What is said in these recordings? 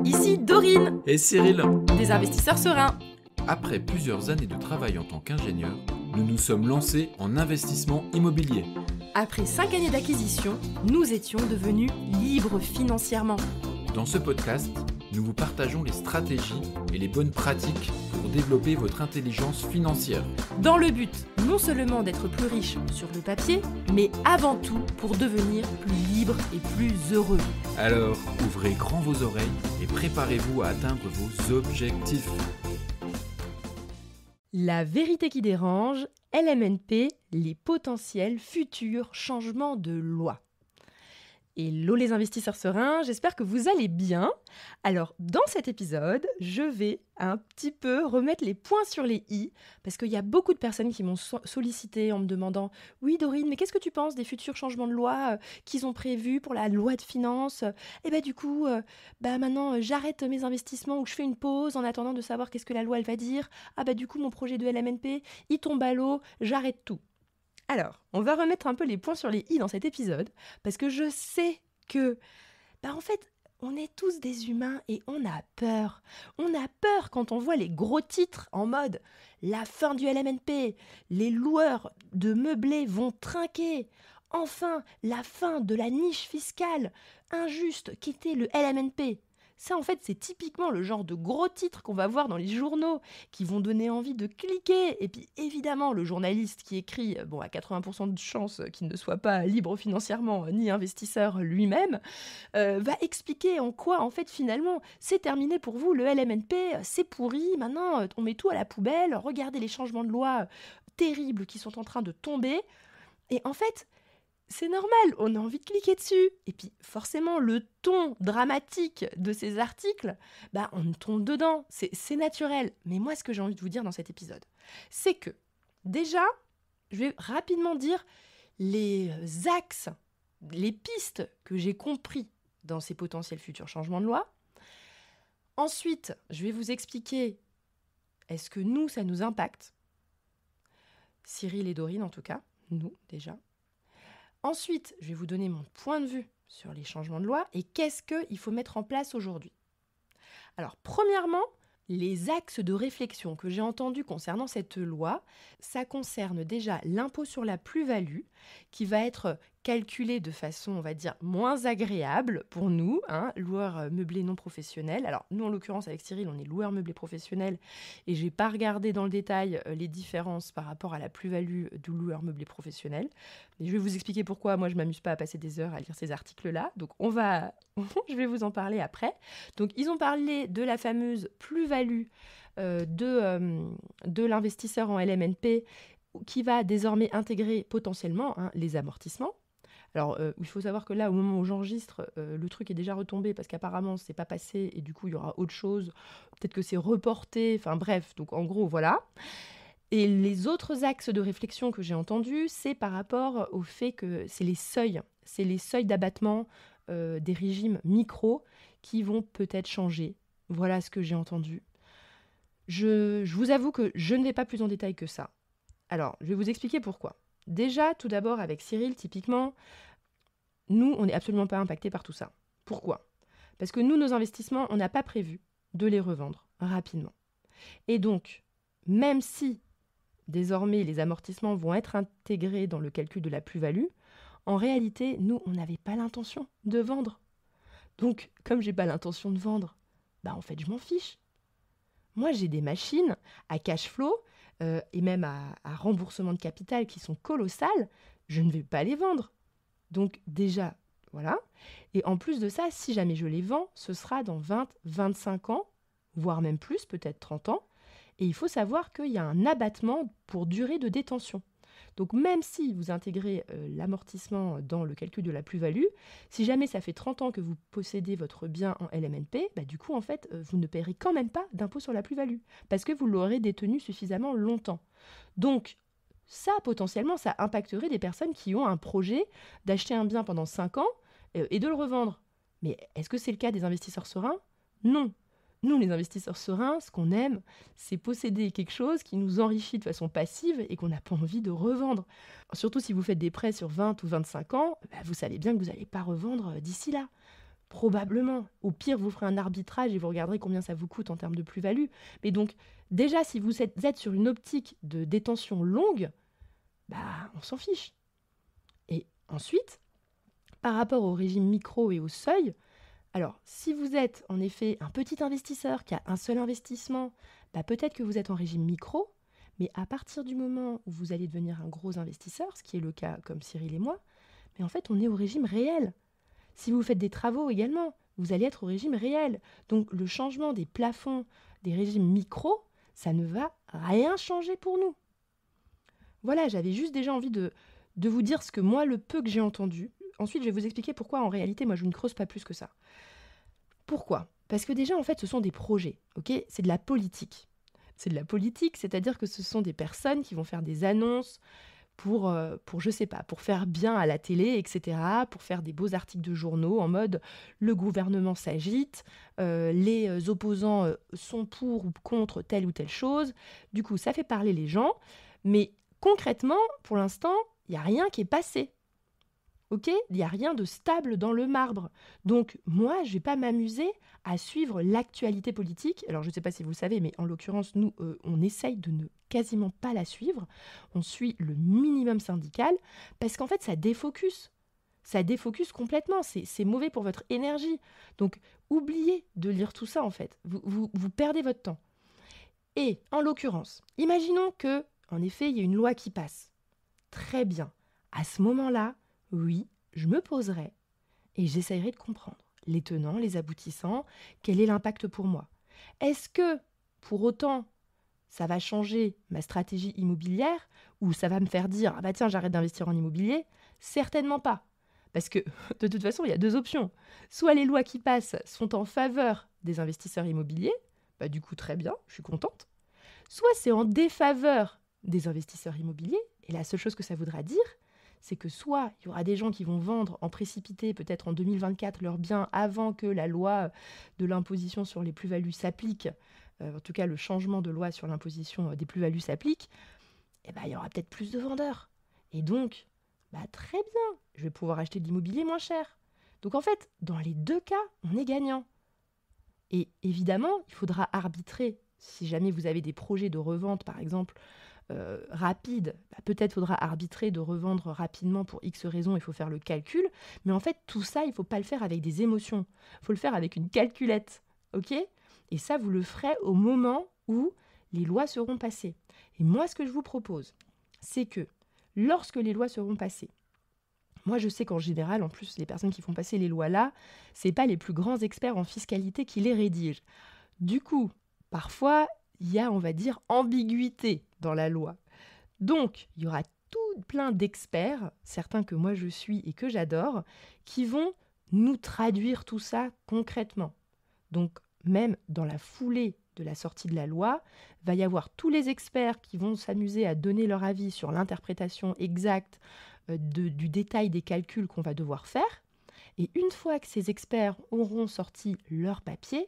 ici Dorine, Et Cyril, des investisseurs sereins. après plusieurs années de travail en tant qu'ingénieur, nous nous sommes lancés en investissement immobilier. Après 5 années d'acquisition, nous étions devenus libres financièrement. Dans ce podcast, nous vous partageons les stratégies et les bonnes pratiques pour développer votre intelligence financière. Dans le but non seulement d'être plus riche sur le papier, mais avant tout pour devenir plus libre et plus heureux. Alors, ouvrez grand vos oreilles et préparez-vous à atteindre vos objectifs. La vérité qui dérange, LMNP, les potentiels futurs changements de loi. Hello les investisseurs sereins, j'espère que vous allez bien. Alors dans cet épisode, je vais un petit peu remettre les points sur les i, parce qu'il y a beaucoup de personnes qui m'ont sollicité en me demandant « Oui Dorine, mais qu'est-ce que tu penses des futurs changements de loi qu'ils ont prévus pour la loi de finances ?» Et du coup, maintenant j'arrête mes investissements ou je fais une pause en attendant de savoir qu'est-ce que la loi elle va dire. Du coup mon projet de LMNP, il tombe à l'eau, j'arrête tout. Alors, on va remettre un peu les points sur les i dans cet épisode, parce que je sais que, en fait, on est tous des humains et on a peur. On a peur quand on voit les gros titres en mode « La fin du LMNP »,« Les loueurs de meublés vont trinquer », enfin, la fin de la niche fiscale injuste qu'était le LMNP. Ça, en fait, c'est typiquement le genre de gros titres qu'on va voir dans les journaux qui vont donner envie de cliquer. Et puis, évidemment, le journaliste qui écrit, à 80% de chances qu'il ne soit pas libre financièrement ni investisseur lui-même, va expliquer en quoi, en fait, finalement, c'est terminé pour vous, le LMNP, c'est pourri, maintenant, on met tout à la poubelle, regardez les changements de loi terribles qui sont en train de tomber. Et en fait, c'est normal, on a envie de cliquer dessus. Et puis forcément, le ton dramatique de ces articles, on tombe dedans, c'est naturel. Mais moi, ce que j'ai envie de vous dire dans cet épisode, c'est que déjà, je vais rapidement dire les axes, les pistes que j'ai compris dans ces potentiels futurs changements de loi. Ensuite, je vais vous expliquer, est-ce que nous, ça nous impacte ? Cyril et Dorine, en tout cas, nous, déjà. Ensuite, je vais vous donner mon point de vue sur les changements de loi et qu'est-ce qu'il faut mettre en place aujourd'hui. Alors, premièrement, les axes de réflexion que j'ai entendus concernant cette loi, ça concerne déjà l'impôt sur la plus-value qui va être calculé de façon, on va dire, moins agréable pour nous, loueurs meublés non professionnels. Alors, nous, en l'occurrence, avec Cyril, on est loueurs meublés professionnels et je n'ai pas regardé dans le détail les différences par rapport à la plus-value du loueur meublé professionnel. Mais je vais vous expliquer pourquoi moi, je ne m'amuse pas à passer des heures à lire ces articles-là. Donc, je vais vous en parler après. Donc, ils ont parlé de la fameuse plus-value de l'investisseur en LMNP qui va désormais intégrer potentiellement les amortissements. Alors, il faut savoir que là, au moment où j'enregistre, le truc est déjà retombé parce qu'apparemment, c'est pas passé et du coup, il y aura autre chose. Peut-être que c'est reporté. Enfin bref, donc en gros, voilà. Et les autres axes de réflexion que j'ai entendus, c'est par rapport au fait que c'est les seuils d'abattement des régimes micro qui vont peut-être changer. Voilà ce que j'ai entendu. Je vous avoue que je ne vais pas plus en détail que ça. Alors, je vais vous expliquer pourquoi. Déjà, tout d'abord, avec Cyril, typiquement, nous, on n'est absolument pas impactés par tout ça. Pourquoi ? Parce que nous, nos investissements, on n'a pas prévu de les revendre rapidement. Et donc, même si, désormais, les amortissements vont être intégrés dans le calcul de la plus-value, en réalité, nous, on n'avait pas l'intention de vendre. Donc, comme je n'ai pas l'intention de vendre, en fait, je m'en fiche. Moi, j'ai des machines à cash flow et même à remboursement de capital qui sont colossales, je ne vais pas les vendre. Donc déjà, voilà. Et en plus de ça, si jamais je les vends, ce sera dans 20, 25 ans, voire même plus, peut-être 30 ans. Et il faut savoir qu'il y a un abattement pour durée de détention. Donc même si vous intégrez l'amortissement dans le calcul de la plus-value, si jamais ça fait 30 ans que vous possédez votre bien en LMNP, du coup, en fait, vous ne paierez quand même pas d'impôt sur la plus-value, parce que vous l'aurez détenu suffisamment longtemps. Donc, ça, potentiellement, ça impacterait des personnes qui ont un projet d'acheter un bien pendant 5 ans et de le revendre. Mais est-ce que c'est le cas des investisseurs sereins ? Non. Nous, les investisseurs sereins, ce qu'on aime, c'est posséder quelque chose qui nous enrichit de façon passive et qu'on n'a pas envie de revendre. Surtout si vous faites des prêts sur 20 ou 25 ans, vous savez bien que vous n'allez pas revendre d'ici là. Probablement. Au pire, vous ferez un arbitrage et vous regarderez combien ça vous coûte en termes de plus-value. Mais donc, déjà, si vous êtes sur une optique de détention longue, on s'en fiche. Et ensuite, par rapport au régime micro et au seuil, alors, si vous êtes en effet un petit investisseur qui a un seul investissement, peut-être que vous êtes en régime micro, mais à partir du moment où vous allez devenir un gros investisseur, ce qui est le cas comme Cyril et moi, mais en fait, on est au régime réel. Si vous faites des travaux également, vous allez être au régime réel. Donc, le changement des plafonds des régimes micro, ça ne va rien changer pour nous. Voilà, j'avais juste déjà envie de vous dire ce que moi, le peu que j'ai entendu. Ensuite, je vais vous expliquer pourquoi, en réalité, moi, je ne creuse pas plus que ça. Pourquoi ? Parce que déjà, en fait, ce sont des projets, ok ? C'est de la politique. C'est de la politique, c'est-à-dire que ce sont des personnes qui vont faire des annonces pour je sais pas, pour faire bien à la télé, etc., pour faire des beaux articles de journaux en mode « le gouvernement s'agite, les opposants sont pour ou contre telle ou telle chose ». Du coup, ça fait parler les gens, mais concrètement, pour l'instant, il n'y a rien qui est passé. Ok ? Il n'y a rien de stable dans le marbre. Donc, moi, je ne vais pas m'amuser à suivre l'actualité politique. Alors, je ne sais pas si vous le savez, mais en l'occurrence, nous, on essaye de ne quasiment pas la suivre. On suit le minimum syndical parce qu'en fait, ça défocus. Ça défocus complètement. C'est mauvais pour votre énergie. Donc, oubliez de lire tout ça, en fait. Vous perdez votre temps. Et, en l'occurrence, imaginons que, en effet, il y a une loi qui passe. Très bien. À ce moment-là, oui, je me poserai et j'essayerai de comprendre les tenants, les aboutissants, quel est l'impact pour moi. Est-ce que, pour autant, ça va changer ma stratégie immobilière ou ça va me faire dire « Ah bah tiens, j'arrête d'investir en immobilier ?» Certainement pas. Parce que, de toute façon, il y a deux options. Soit les lois qui passent sont en faveur des investisseurs immobiliers, du coup, très bien, je suis contente. Soit c'est en défaveur des investisseurs immobiliers, et la seule chose que ça voudra dire, c'est que soit il y aura des gens qui vont vendre en précipité, peut-être en 2024, leurs biens avant que la loi de l'imposition sur les plus-values s'applique, en tout cas le changement de loi sur l'imposition des plus-values s'applique, il y aura peut-être plus de vendeurs. Et donc, très bien, je vais pouvoir acheter de l'immobilier moins cher. Donc en fait, dans les deux cas, on est gagnant. Et évidemment, il faudra arbitrer. Si jamais vous avez des projets de revente, par exemple, rapide, peut-être faudra arbitrer de revendre rapidement pour X raisons, il faut faire le calcul. Mais en fait, tout ça, il ne faut pas le faire avec des émotions. Il faut le faire avec une calculette. Ok ? Et ça, vous le ferez au moment où les lois seront passées. Et moi, ce que je vous propose, c'est que lorsque les lois seront passées, moi, je sais qu'en général, en plus, les personnes qui font passer les lois-là, ce n'est pas les plus grands experts en fiscalité qui les rédigent. Du coup, parfois, il y a, on va dire, ambiguïté dans la loi. Donc, il y aura tout plein d'experts, certains que moi je suis et que j'adore, qui vont nous traduire tout ça concrètement. Donc, même dans la foulée de la sortie de la loi, va y avoir tous les experts qui vont s'amuser à donner leur avis sur l'interprétation exacte du détail des calculs qu'on va devoir faire. Et une fois que ces experts auront sorti leur papier,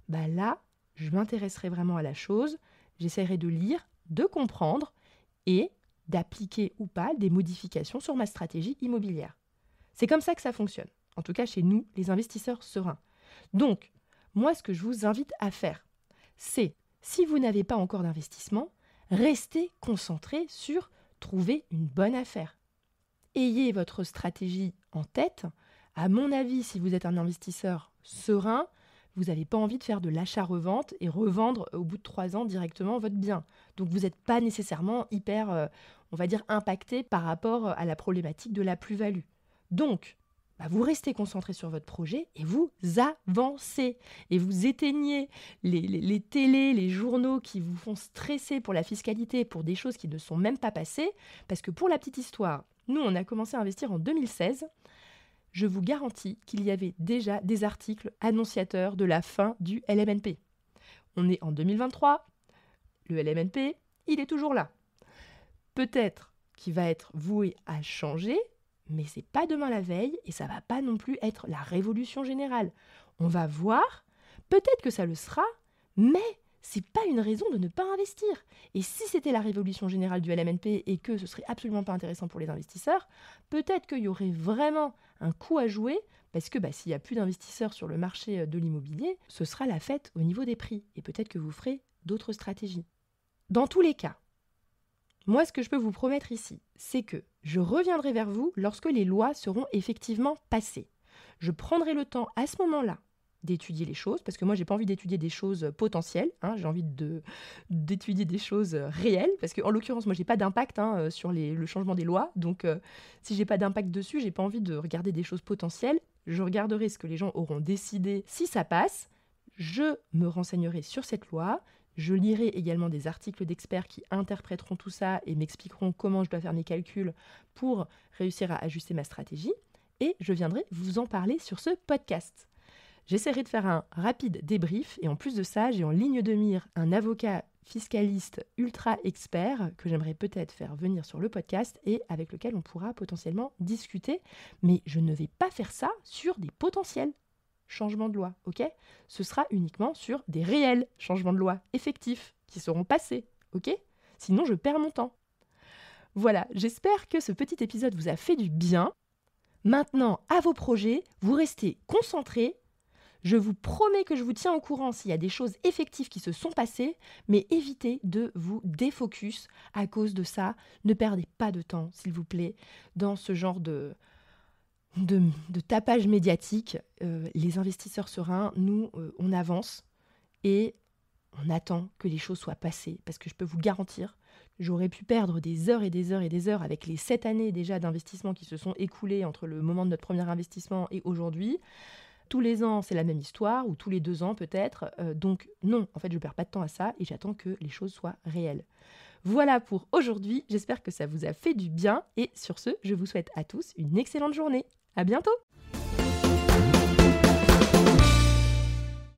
là, je m'intéresserai vraiment à la chose, j'essaierai de lire, de comprendre et d'appliquer ou pas des modifications sur ma stratégie immobilière. C'est comme ça que ça fonctionne, en tout cas chez nous, les investisseurs sereins. Donc, moi, ce que je vous invite à faire, c'est, si vous n'avez pas encore d'investissement, restez concentré sur trouver une bonne affaire. Ayez votre stratégie en tête. À mon avis, si vous êtes un investisseur serein, vous n'avez pas envie de faire de l'achat-revente et revendre au bout de 3 ans directement votre bien. Donc vous n'êtes pas nécessairement hyper, on va dire, impacté par rapport à la problématique de la plus-value. Donc, vous restez concentré sur votre projet et vous avancez. Et vous éteignez les télés, les journaux qui vous font stresser pour la fiscalité, pour des choses qui ne sont même pas passées. Parce que pour la petite histoire, nous, on a commencé à investir en 2016. Je vous garantis qu'il y avait déjà des articles annonciateurs de la fin du LMNP. On est en 2023, le LMNP, il est toujours là. Peut-être qu'il va être voué à changer, mais c'est pas demain la veille et ça va pas non plus être la révolution générale. On va voir, peut-être que ça le sera, mais c'est pas une raison de ne pas investir. Et si c'était la révolution générale du LMNP et que ce serait absolument pas intéressant pour les investisseurs, peut-être qu'il y aurait vraiment un coup à jouer, parce que s'il n'y a plus d'investisseurs sur le marché de l'immobilier, ce sera la fête au niveau des prix. Et peut-être que vous ferez d'autres stratégies. Dans tous les cas, moi, ce que je peux vous promettre ici, c'est que je reviendrai vers vous lorsque les lois seront effectivement passées. Je prendrai le temps à ce moment-là d'étudier les choses, parce que moi, j'ai pas envie d'étudier des choses potentielles, j'ai envie d'étudier des choses réelles, parce qu'en l'occurrence, moi, j'ai pas d'impact sur le changement des lois, donc si j'ai pas d'impact dessus, j'ai pas envie de regarder des choses potentielles. Je regarderai ce que les gens auront décidé si ça passe, je me renseignerai sur cette loi, je lirai également des articles d'experts qui interpréteront tout ça et m'expliqueront comment je dois faire mes calculs pour réussir à ajuster ma stratégie, et je viendrai vous en parler sur ce podcast. J'essaierai de faire un rapide débrief et en plus de ça, j'ai en ligne de mire un avocat fiscaliste ultra expert que j'aimerais peut-être faire venir sur le podcast et avec lequel on pourra potentiellement discuter. Mais je ne vais pas faire ça sur des potentiels changements de loi, ok ? Ce sera uniquement sur des réels changements de loi effectifs qui seront passés, ok ? Sinon, je perds mon temps. Voilà, j'espère que ce petit épisode vous a fait du bien. Maintenant, à vos projets, vous restez concentrés. Je vous promets que je vous tiens au courant s'il y a des choses effectives qui se sont passées, mais évitez de vous défocus à cause de ça. Ne perdez pas de temps, s'il vous plaît, dans ce genre de tapage médiatique. Les investisseurs sereins, nous, on avance et on attend que les choses soient passées, parce que je peux vous garantir, j'aurais pu perdre des heures et des heures et des heures avec les 7 années déjà d'investissement qui se sont écoulées entre le moment de notre premier investissement et aujourd'hui. Tous les ans, c'est la même histoire, ou tous les 2 ans peut-être. Donc non, en fait, je ne perds pas de temps à ça et j'attends que les choses soient réelles. Voilà pour aujourd'hui. J'espère que ça vous a fait du bien. Et sur ce, je vous souhaite à tous une excellente journée. À bientôt!